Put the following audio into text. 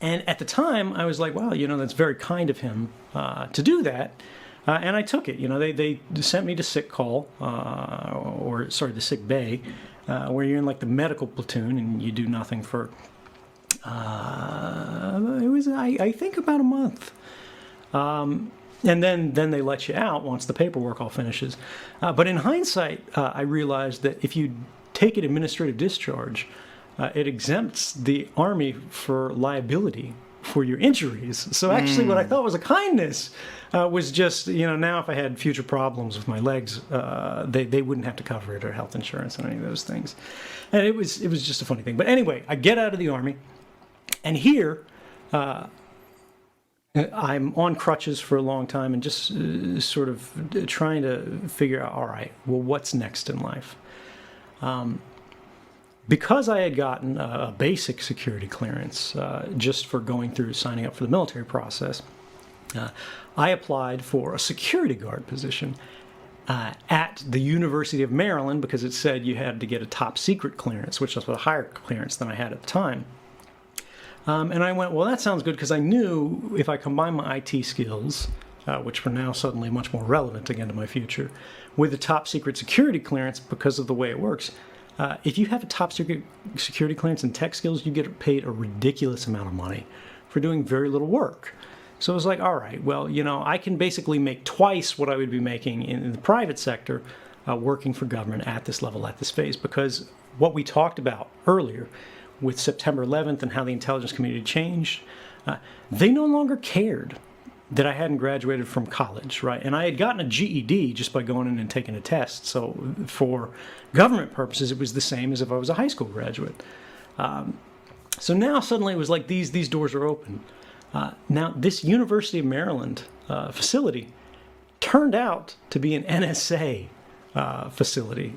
And at the time, I was like, wow, that's very kind of him to do that. And I took it. They sent me to sick call, the sick bay, where you're in like the medical platoon and you do nothing for, I think about a month. And then they let you out once the paperwork all finishes. But in hindsight, I realized that if you take an administrative discharge, it exempts the Army for liability for your injuries. So actually what I thought was a kindness was just, now if I had future problems with my legs, they wouldn't have to cover it, or health insurance and any of those things. And it was just a funny thing. But anyway, I get out of the Army, and here I'm on crutches for a long time and just sort of trying to figure out, all right, well, what's next in life? Because I had gotten a basic security clearance just for going through signing up for the military process, I applied for a security guard position at the University of Maryland because it said you had to get a top secret clearance, which was a higher clearance than I had at the time. And I went, well, that sounds good, because I knew if I combine my IT skills, which were now suddenly much more relevant again to my future, with the top secret security clearance, because of the way it works, if you have a top secret security clearance and tech skills, you get paid a ridiculous amount of money for doing very little work. So it was like, all right, well, I can basically make twice what I would be making in the private sector working for government at this level, at this phase, because what we talked about earlier with September 11th and how the intelligence community changed, they no longer cared that I hadn't graduated from college, right? And I had gotten a GED just by going in and taking a test. So for government purposes, it was the same as if I was a high school graduate. So now suddenly it was like these doors are open. Now this University of Maryland facility turned out to be an NSA facility.